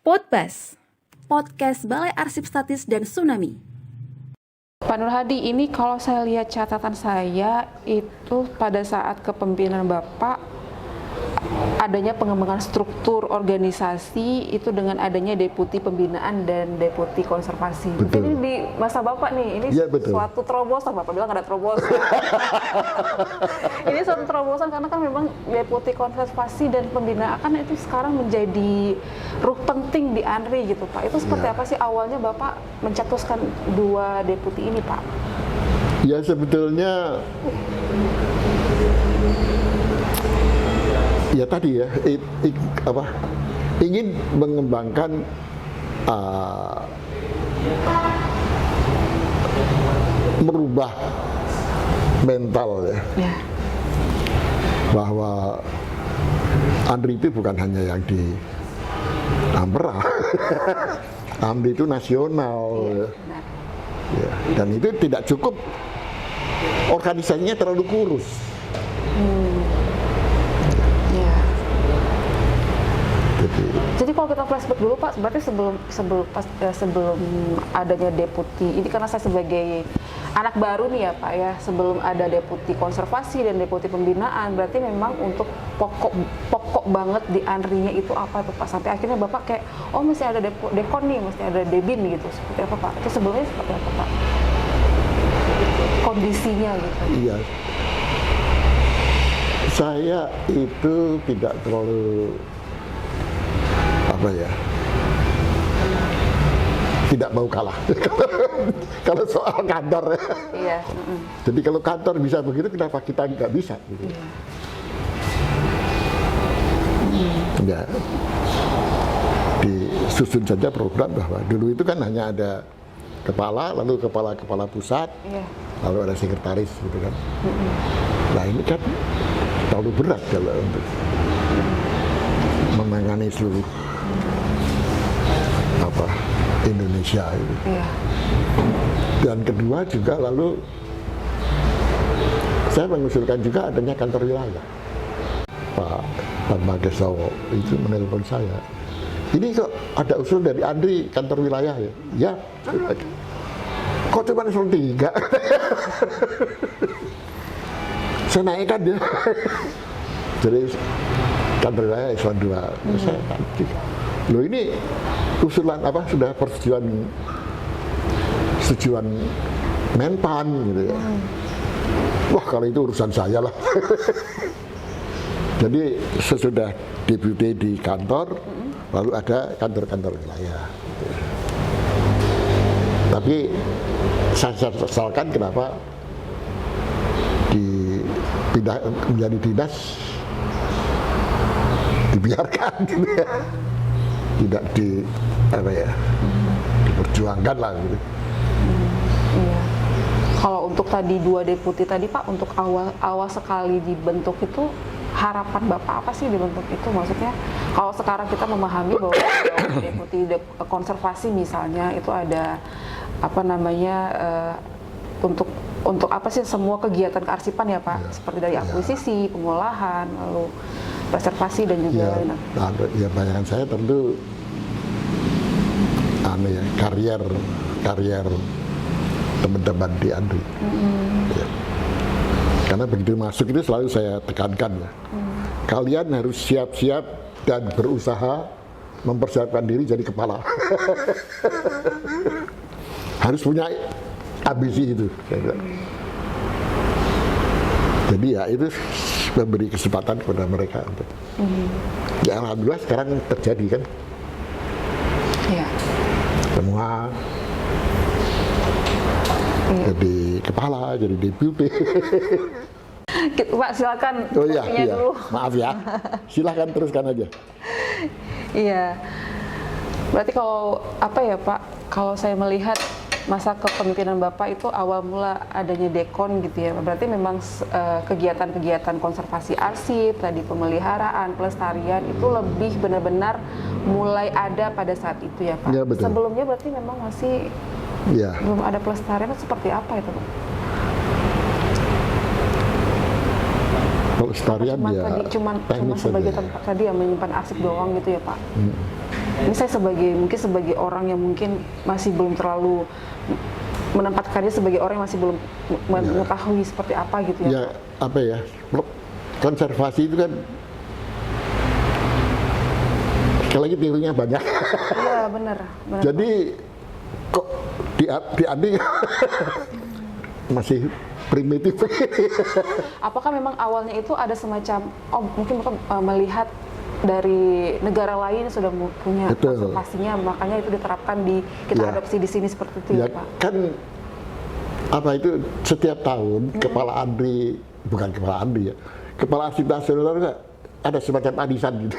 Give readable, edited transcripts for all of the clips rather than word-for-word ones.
Podbas, podcast Balai Arsip Statis dan Tsunami. Pak Nur Hadi, ini kalau saya lihat catatan saya itu pada saat kepemimpinan Bapak adanya pengembangan struktur organisasi itu dengan adanya deputi pembinaan dan deputi konservasi. Betul. Ini di masa Bapak nih, ini ya, suatu terobosan. Bapak bilang ada terobosan. Ini suatu terobosan karena kan memang deputi konservasi dan pembinaan kan itu sekarang menjadi ruh penting di ANRI gitu Pak. Itu seperti apa sih awalnya Bapak mencetuskan dua deputi ini Pak? Ya sebetulnya ya tadi ya ingin mengembangkan merubah mental ya. Bahwa ANRI itu bukan hanya yang di Ampera. ANRI itu nasional ya. Dan itu tidak cukup organisasinya terlalu kurus. Jadi kalau kita flashback dulu Pak, berarti sebelum adanya deputi, ini karena saya sebagai anak baru nih ya Pak ya, sebelum ada deputi konservasi dan deputi pembinaan, berarti memang untuk pokok banget di ANRI-nya itu apa tuh Pak? Sampai akhirnya Bapak kayak, oh mesti ada dekon nih, mesti ada debin gitu, seperti apa Pak? Itu sebelumnya seperti apa Pak? Kondisinya gitu. Iya. Saya itu tidak terlalu tidak mau kalah kalau soal kantor ya. Iya. Jadi kalau kantor bisa begitu, kenapa kita nggak bisa? Gitu. Ya, disusun saja program bahwa dulu itu kan hanya ada kepala, lalu kepala pusat, lalu ada sekretaris gitu kan. Nah ini kan terlalu berat kalau untuk menangani seluruh Indonesia itu. Dan kedua juga lalu saya mengusulkan juga adanya kantor wilayah. Pak Magesawo itu menelpon saya. Ini kok ada usul dari ANRI kantor wilayah ya? Ya. Kok cuma usul 3? Saya naikkan ya. Jadi kantor wilayah usul 2. Saya loh ini usulan sudah persetujuan Menpan gitu ya. Wah kalau itu urusan saya lah. Jadi sesudah deputi di kantor, lalu ada kantor-kantor wilayah. Tapi saya sesalkan kenapa dipindah menjadi dinas dibiarkan gitu ya. Tidak diperjuangkan lah gitu. Iya. Kalau untuk tadi dua deputi tadi Pak, untuk awal sekali dibentuk itu harapan Bapak apa sih dibentuk itu? Maksudnya kalau sekarang kita memahami bahwa deputi konservasi misalnya itu ada untuk apa sih semua kegiatan kearsipan ya Pak, seperti dari akuisisi, pengolahan, lalu preservasi dan juga ya bayangan saya tentu karier teman-teman di ANRI. Ya. Karena begitu masuk itu selalu saya tekankan ya. Kalian harus siap-siap dan berusaha mempersiapkan diri jadi kepala. Harus punya ambisi itu. Jadi ya itu memberi kesempatan kepada mereka untuk. Ya alhamdulillah sekarang terjadi kan. Iya. Semua jadi kepala, jadi deputi. Pak silakan. Oh iya. Dulu. Maaf ya. Silakan teruskan aja. Iya. Berarti kalau Pak, kalau saya melihat masa kepemimpinan Bapak itu awal mula adanya dekon gitu ya. Berarti memang kegiatan-kegiatan konservasi arsip, tadi pemeliharaan, pelestarian itu lebih benar-benar mulai ada pada saat itu ya Pak. Ya, betul. Sebelumnya berarti memang masih belum ada pelestarian, seperti apa itu Pak? Pelestarian cuma sebagai tempat tadi yang menyimpan arsip doang gitu ya Pak. Ini saya mungkin sebagai orang yang mungkin masih belum terlalu menempatkan dia sebagai orang yang masih belum mengetahui seperti apa gitu ya. Ya apa ya, konservasi itu kan sekali lagi teorinya banyak. Iya benar. Jadi kok di Andi masih primitif. Apakah memang awalnya itu ada semacam, mungkin Bapak melihat dari negara lain sudah punya Betul. konservasinya, makanya itu diterapkan kita Ya. adopsi di sini seperti itu Ya ya Pak? kan apa itu setiap tahun kepala Andri, bukan kepala Andri ya, kepala arsip nasional kan ada semacam arisan gitu.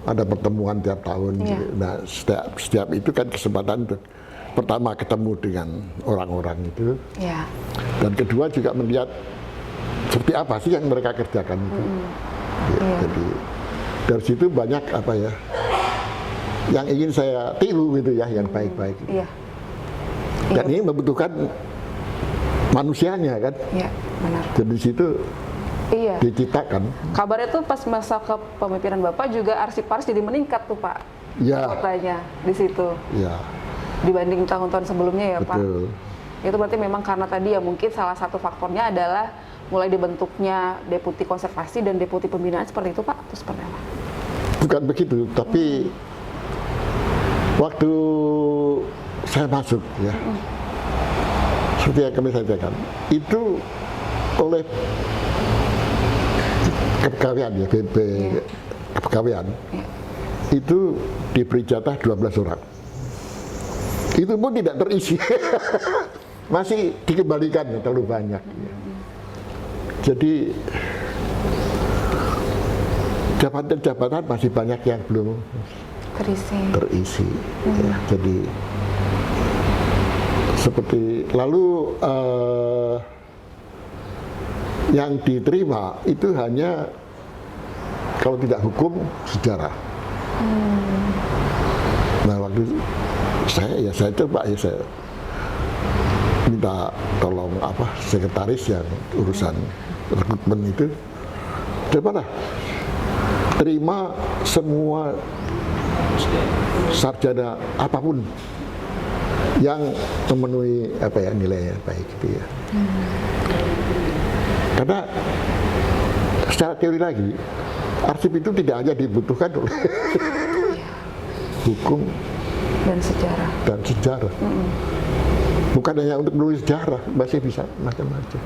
Ada pertemuan tiap tahun. Iya. Gitu. Nah setiap itu kan kesempatan untuk pertama ketemu dengan orang-orang itu, Iya. dan kedua juga melihat seperti apa sih yang mereka kerjakan itu. Ya, Iya. Jadi dari situ banyak apa ya yang ingin saya tiru gitu ya, yang baik-baik. Iya. Dan ini membutuhkan manusianya kan. Iya, benar. Jadi di situ Iya. diciptakan. Kabarnya tuh pas masa kepemimpinan Bapak juga arsip-arsip jadi meningkat tuh Pak. Ya, Kotanya di situ ya, dibanding tahun-tahun sebelumnya ya Pak. betul. Itu berarti memang karena tadi ya mungkin salah satu faktornya adalah mulai dibentuknya deputi konservasi dan deputi pembinaan seperti itu Pak, atau seperti apa? Bukan begitu, tapi waktu saya masuk ya, seperti yang kami sampaikan, itu oleh kepegawaian ya, BP kepegawaian, itu diberi jatah 12 orang. Itu pun tidak terisi. Masih dikembalikan ya, terlalu banyak. Ya. Jadi jabatan-jabatan masih banyak yang belum terisi. Ya. Jadi seperti lalu yang diterima itu hanya kalau tidak hukum sejarah. Nah waktu saya coba ya saya minta tolong sekretaris yang urusan rekrutmen itu, cobalah terima semua sarjana apapun yang memenuhi nilai baik gitu ya. Karena secara teori lagi arsip itu tidak hanya dibutuhkan oleh hukum dan sejarah. Bukan hanya untuk menulis sejarah, masih bisa macam-macam.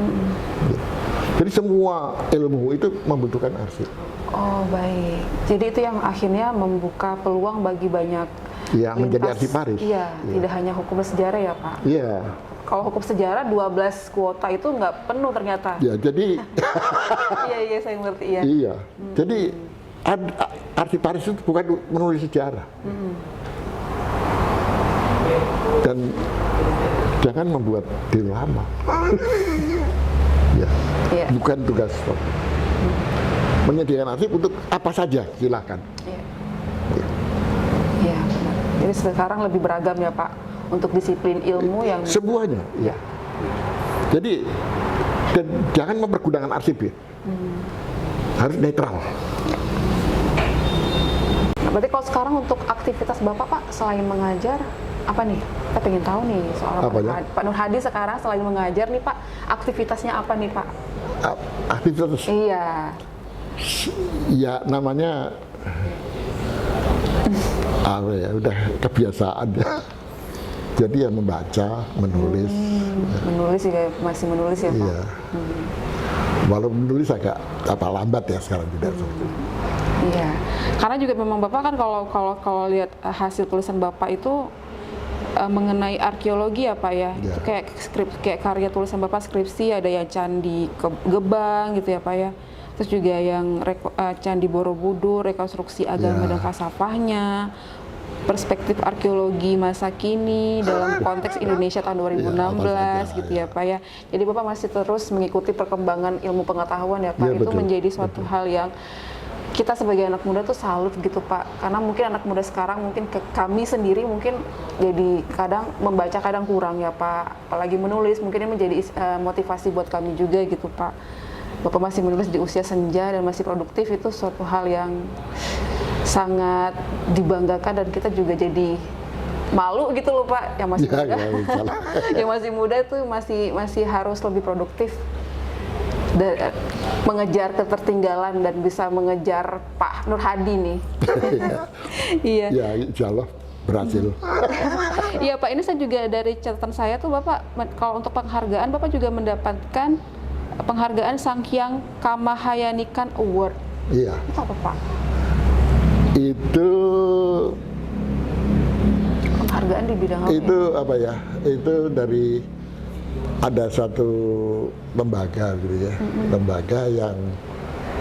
Ya. Jadi semua ilmu itu membutuhkan arsip. Oh baik, jadi itu yang akhirnya membuka peluang bagi banyak Ya, menjadi arsiparis. Iya, tidak hanya hukum dan sejarah ya Pak. Iya. Kalau hukum sejarah 12 kuota itu nggak penuh ternyata. Ya, jadi Iya saya ngerti ya. iya. Jadi arsiparis itu bukan menulis sejarah. Dan jangan membuat diri lama. Ya. Iya. Bukan tugas. Menyediakan arsip untuk apa saja, silakan. Iya. Iya benar. Jadi sekarang lebih beragam ya Pak untuk disiplin ilmu yang Semuanya, ya. Jadi dan jangan mempergunakan arsip ya. Harus netral. Berarti kalau sekarang untuk aktivitas Bapak Pak selain mengajar apa nih? Kita pengen tahu nih soal Pak Nur Hadi sekarang selain mengajar nih Pak, aktivitasnya apa nih Pak? Aktivitas Iya. ya namanya udah kebiasaan ya. Jadi ya membaca, menulis. Menulis juga masih menulis ya Pak? Iya. Walaupun menulis agak lambat ya sekarang tidak. Iya. Karena juga memang Bapak kan kalau lihat hasil tulisan Bapak itu mengenai arkeologi ya Pak ya. Itu kayak karya tulisan Bapak skripsi, ada yang Candi Gebang gitu ya Pak ya. Terus juga yang Candi Borobudur, rekonstruksi agama dan falsafahnya, perspektif arkeologi masa kini dalam konteks Indonesia tahun 2016 gitu ya Pak ya. Jadi Bapak masih terus mengikuti perkembangan ilmu pengetahuan ya Pak. Itu menjadi suatu hal yang kita sebagai anak muda tuh salut gitu Pak. Karena mungkin anak muda sekarang mungkin kami sendiri mungkin jadi kadang membaca kadang kurang ya Pak. Apalagi menulis mungkin ini menjadi motivasi buat kami juga gitu Pak. Bapak masih menulis di usia senja dan masih produktif, itu suatu hal yang sangat dibanggakan dan kita juga jadi malu gitu loh Pak, yang masih muda. Yang masih muda itu masih harus lebih produktif dan mengejar ketertinggalan dan bisa mengejar Pak Nur Hadi nih. Iya. Ya, insya Allah berhasil. Iya Pak, ini saya juga dari catatan saya tuh Bapak, kalau untuk penghargaan Bapak juga mendapatkan penghargaan Sanghyang Kamahayanikan Award. Iya. Itu apa Pak? Itu penghargaan di bidang apa? Itu apa ya? Itu dari ada satu lembaga gitu ya, lembaga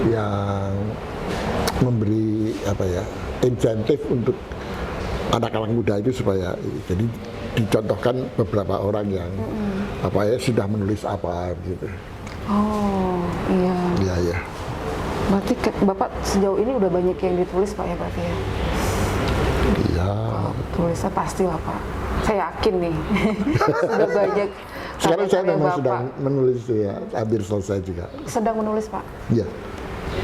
yang memberi apa ya, insentif untuk anak-anak muda itu supaya jadi dicontohkan beberapa orang yang apa ya sudah menulis apa gitu. Oh iya. Iya iya. Berarti Bapak sejauh ini udah banyak yang ditulis Pak ya berarti ya? Iya. Tulisnya pasti lah Pak. Saya yakin nih sudah banyak. Sekarang saya memang Bapak sedang menulis ya, hampir selesai juga. sedang menulis Pak. Iya.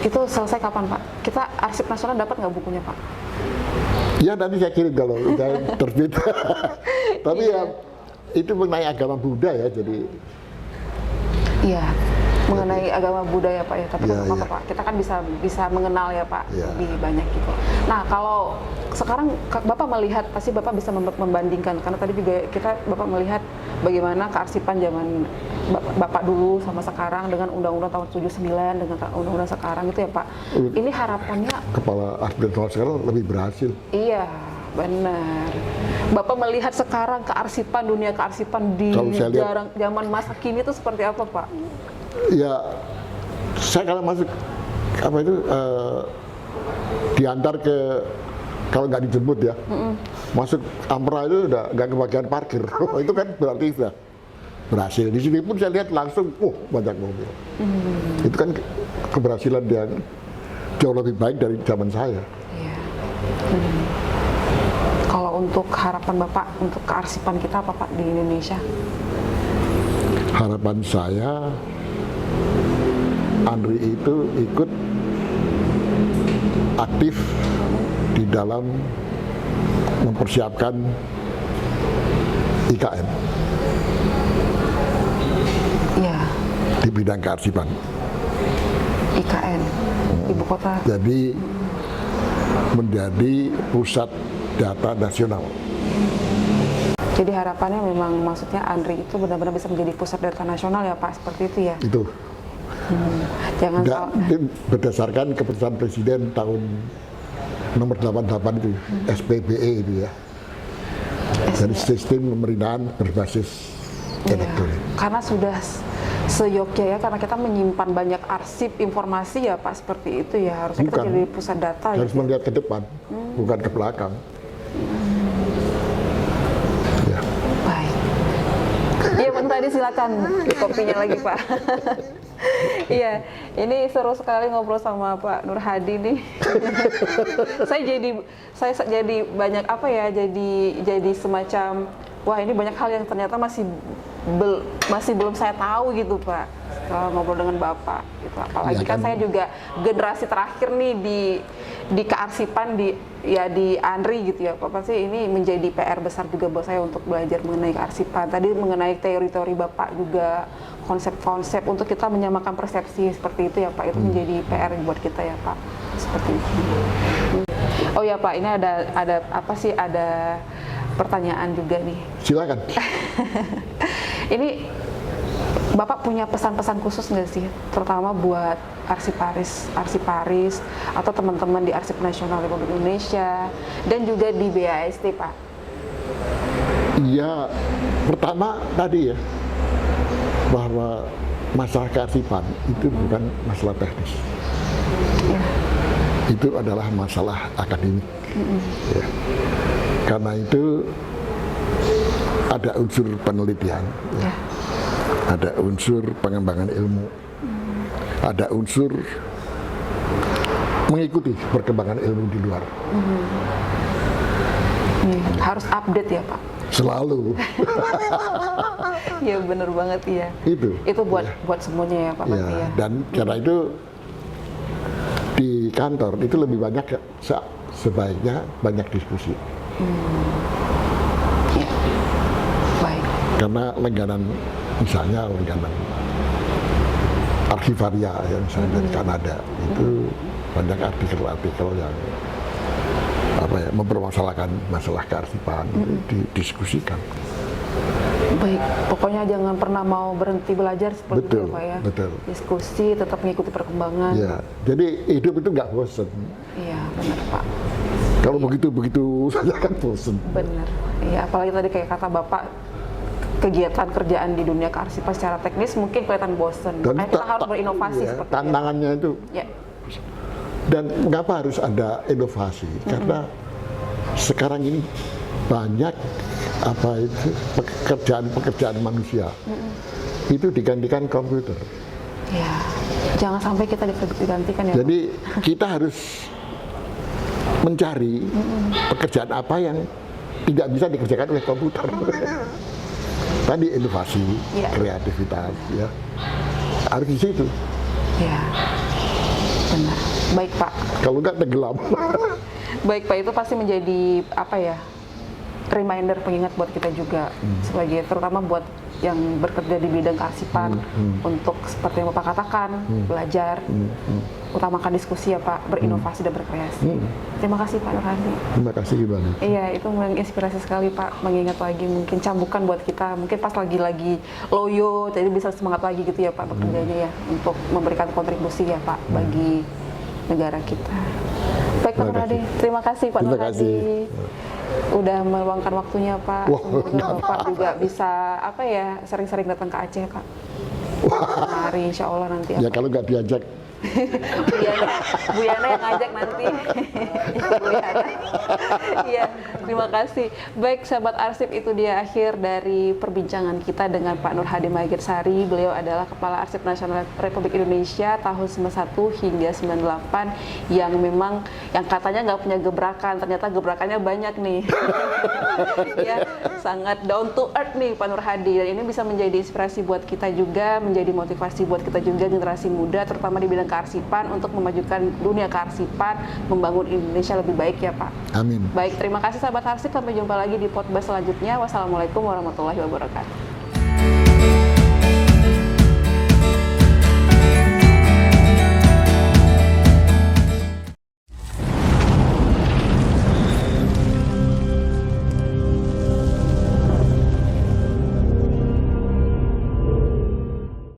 Itu selesai kapan Pak? Kita Arsip Nasional dapat nggak bukunya Pak? Ya nanti saya kirim kalau udah terbit. Tapi ya itu mengenai agama Buddha ya, jadi Iya, mengenai agama budaya Pak ya, tapi Iya, kan apa iya. Pak, kita kan bisa mengenal ya Pak, Iya. lebih banyak gitu. Nah kalau sekarang Bapak melihat, pasti Bapak bisa membandingkan, karena tadi juga Bapak melihat bagaimana kearsipan zaman Bapak dulu sama sekarang dengan Undang-Undang tahun 79 dengan Undang-Undang sekarang gitu ya Pak. Ini harapannya, kepala arsip sekarang lebih berhasil. iya benar. Bapak melihat sekarang kearsipan, dunia kearsipan di Kalau saya lihat- zaman masa kini itu seperti apa Pak? Ya, saya kalau masuk apa itu diantar ke kalau nggak dijemput ya, masuk Ampera itu udah nggak kebagian parkir. Itu kan berarti sudah berhasil. Di sini pun saya lihat langsung, banyak mobil. Itu kan keberhasilan yang jauh lebih baik dari zaman saya. Iya. Kalau untuk harapan Bapak untuk kearsipan kita apa Pak di Indonesia? Harapan saya Andri itu ikut aktif di dalam mempersiapkan IKN Iya, di bidang kearsipan. IKN, Ibu Kota. Jadi menjadi pusat data nasional. Jadi harapannya memang maksudnya Andri itu benar-benar bisa menjadi pusat data nasional ya Pak, seperti itu ya? Itu Jangan enggak salah. berdasarkan keputusan Presiden tahun nomor 88 itu, SPBE itu ya. Dari sistem pemerintahan berbasis Iya, elektronik. karena sudah seyogyanya ya, karena kita menyimpan banyak arsip informasi ya Pak, seperti itu ya, harusnya kita Bukan. jadi pusat data Harus gitu. melihat ke depan, bukan ke belakang. Ya. Baik. Iya Bang Tadi silakan kopinya lagi Pak. Iya, ini seru sekali ngobrol sama Pak Nur Hadi nih. saya jadi banyak apa ya, jadi semacam wah ini banyak hal yang ternyata masih belum saya tahu gitu Pak. Setelah ngobrol dengan Bapak gitu. Apalagi Ya, kan kan. saya juga generasi terakhir nih di kearsipan di Andri gitu ya Pak. Pasti ini menjadi PR besar juga buat saya untuk belajar mengenai kearsipan. Tadi mengenai teori-teori Bapak juga, konsep-konsep untuk kita menyamakan persepsi seperti itu ya Pak. Itu menjadi PR buat kita ya Pak. Seperti itu. Oh ya Pak, ini ada apa sih, ada pertanyaan juga nih. Silakan. Ini Bapak punya pesan-pesan khusus nggak sih, terutama buat arsiparis atau teman-teman di Arsip Nasional Republik Indonesia dan juga di BAST Pak? Ya, pertama tadi ya, bahwa masalah kearsipan itu bukan masalah teknis. Ya. Itu adalah masalah akademik. Ya. Karena itu ada unsur penelitian, Ya. ada unsur pengembangan ilmu, ada unsur mengikuti perkembangan ilmu di luar. Harus update ya Pak? Selalu. Iya bener banget ya. Itu buat semuanya ya Pak berarti ya. Dan karena itu di kantor itu lebih banyak ya, sebaiknya banyak diskusi. Ya. Baik. Karena langganan, misalnya langganan Archivaria yang misalnya dari Kanada, itu banyak artikel-artikel yang mempermasalahkan masalah kearsipan, didiskusikan. Baik, pokoknya jangan pernah mau berhenti belajar seperti Betul, itu Pak ya. betul. Diskusi, tetap mengikuti perkembangan. Ya, jadi hidup itu nggak bosen. Iya, benar Pak. Kalau begitu saja kan bosen. Benar. Iya, apalagi tadi kayak kata Bapak, kegiatan kerjaan di dunia kearsipan secara teknis mungkin kelihatan bosen. Dan Makanya kita harus berinovasi ya, seperti tantangannya itu. Ya. Dan mengapa harus ada inovasi? Karena sekarang ini banyak pekerjaan manusia itu digantikan komputer. Ya, jangan sampai kita digantikan ya. Jadi kita harus mencari pekerjaan apa yang tidak bisa dikerjakan oleh komputer. Tadi inovasi, Ya. kreativitas, ya harus di situ. Ya, benar. Baik Pak. Kalau nggak tenggelam. Baik Pak, itu pasti menjadi reminder, pengingat buat kita juga sebagai terutama buat yang bekerja di bidang kearsipan untuk seperti yang Bapak katakan, belajar, utamakan diskusi ya Pak, berinovasi dan berkreasi. Terima kasih Pak Nur Hadi. Terima kasih Bani. Iya, itu menginspirasi sekali Pak, mengingat lagi mungkin cambukan buat kita, mungkin pas lagi loyo, jadi bisa semangat lagi gitu ya Pak bekerjanya ya, untuk memberikan kontribusi ya Pak bagi negara kita. Baik Pak Nur Hadi, terima kasih Pak Nur Hadi. Udah meluangkan waktunya Pak. Wah, semoga Bapak juga bisa sering-sering datang ke Aceh Pak. Mari insya Allah nanti. Ya kalau nggak diajak. Bu Yana yang ngajak nanti. Bu Yana. Iya, terima kasih. Baik sahabat arsip, itu dia akhir dari perbincangan kita dengan Pak Nur Hadi Magersari. Beliau adalah Kepala Arsip Nasional Republik Indonesia tahun 91 hingga 98 yang memang yang katanya nggak punya gebrakan, ternyata gebrakannya banyak nih. Ya, sangat down to earth nih Pak Nur Hadi, dan ini bisa menjadi inspirasi buat kita juga, menjadi motivasi buat kita juga generasi muda terutama di bidang kearsipan untuk memajukan dunia kearsipan, membangun Indonesia lebih baik ya Pak. Amin. Baik, terima kasih sahabat arsip, sampai jumpa lagi di podcast selanjutnya. Wassalamualaikum warahmatullahi wabarakatuh.